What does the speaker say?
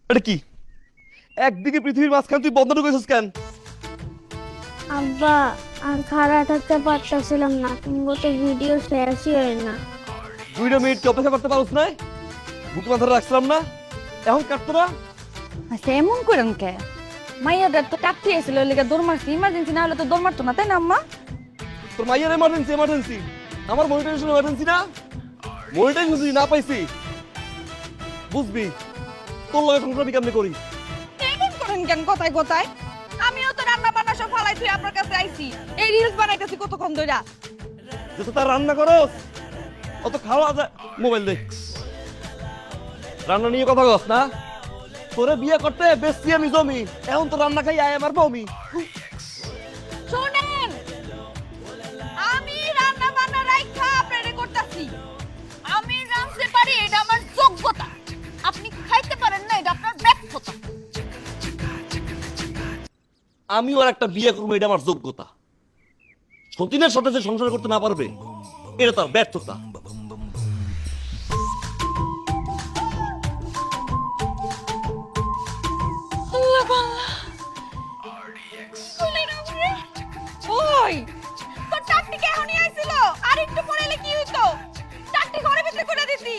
এটা কি একদিকে পৃথিবীর মাঝখান তুই বন্ধ করেছিস কেন? আব্বা আর খাড়া থাকতে পারতেছিলাম না, কিন্তু তো ভিডিও শেষই হয় না। 2 মিনিট কি অপেক্ষা করতে পারছ না? বুক মাথা রাখছিলাম না, এখন কাটতো না? আচ্ছা এমন করেন কে? মাইয়াদের তো কাটতে এসেছিল লেগে দৌড় মারছি, ইমার্জেন্সি না হলে তো দৌড় মারতো না, তাই না আম্মা? তোর মাইয়ার এমার্জেন্সি এমার্জেন্সি, আমার মনিটাইজেশন এমার্জেন্সি না? মনিটাইজেশন যদি না পাইছি বুঝবি তোর লগে সংসার আমি কেমনে করি। এমন করেন কেন কথায় কথায়? আমিও তো রান্না বান্না সব ফালাই তুই আপনার কাছে আইছি, এই রিলস বানাইতেছি কতক্ষণ ধইরা। যত তার রান্না করস অত খাওয়া যায়। মোবাইল দে, রান্না নিয়ে কথা কস না? তোরে বিয়ে করতে বেশি আমি জমি, এখন তো রান্না খাই আয় আমার বমি। শুনেন, আমি রান্না বান্না রাইখা আপনারে করতাছি। আমি রাঁধতে পারি, এটা আমার যোগ্যতা। আপনি খাইতে পারেন না, এটা আপনার ব্যর্থতা। আমিও আর একটা বিয়ে করবো, এটা আমার যোগ্যতা। সতীনের সাথে যে সংসার করতে না পারবে এটা তার ব্যর্থতা। ওই তোর চাকরি কে এখনই আইছিল? আর একটু পরে এলে কি হইতো? চাকরি ঘরে ভিতরে করে দিতি।